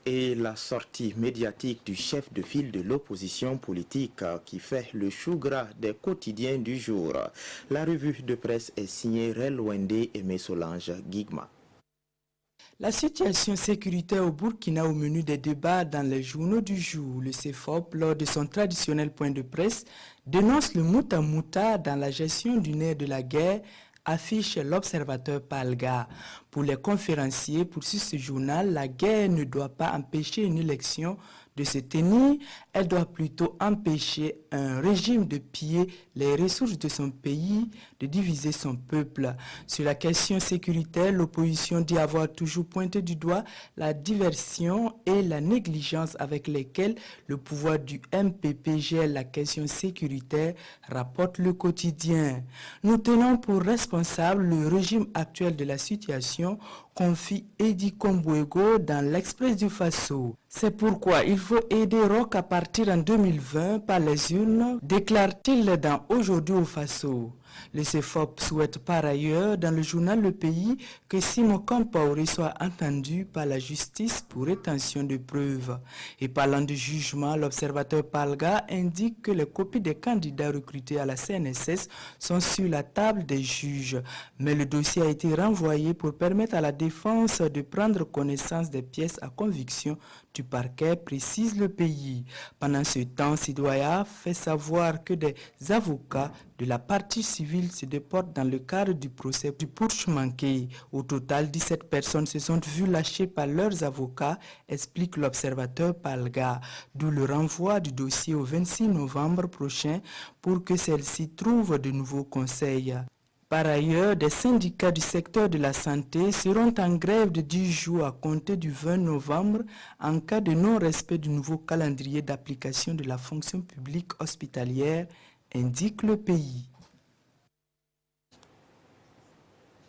et la sortie médiatique du chef de file de l'opposition politique qui fait le chou gras des quotidiens du jour. La revue de presse est signée Relwende et Solange Guigma. La situation sécuritaire au Burkina au menu des débats dans les journaux du jour. Le CEFOP, lors de son traditionnel point de presse, dénonce le mouta-mouta dans la gestion du nerf de la guerre, affiche l'observateur Palga. Pour les conférenciers, poursuit ce journal, la guerre ne doit pas empêcher une élection de se tenir, elle doit plutôt empêcher un régime de piller les ressources de son pays, de diviser son peuple. Sur la question sécuritaire, l'opposition dit avoir toujours pointé du doigt la diversion et la négligence avec lesquelles le pouvoir du MPP gère la question sécuritaire, rapporte le quotidien. Nous tenons pour responsable le régime actuel de la situation, confie Edi Kombouego dans l'Express du Faso. C'est pourquoi il faut aider Roch à partir en 2020 par les urnes, déclare-t-il dans Aujourd'hui au Faso. Le CEFOP souhaite par ailleurs dans le journal Le Pays que Simon Compaoré soit entendu par la justice pour rétention de preuves. Et parlant de jugement, l'observateur Palga indique que les copies des candidats recrutés à la CNSS sont sur la table des juges. Mais le dossier a été renvoyé pour permettre à la défense de prendre connaissance des pièces à conviction du parquet, précise Le Pays. Pendant ce temps, Sidoya fait savoir que des avocats de la partie civile se déportent dans le cadre du procès du putsch manqué. Au total, 17 personnes se sont vues lâchées par leurs avocats, explique l'observateur Palga, d'où le renvoi du dossier au 26 novembre prochain pour que celle-ci trouve de nouveaux conseils. Par ailleurs, des syndicats du secteur de la santé seront en grève de 10 jours à compter du 20 novembre en cas de non-respect du nouveau calendrier d'application de la fonction publique hospitalière, indique Le Pays.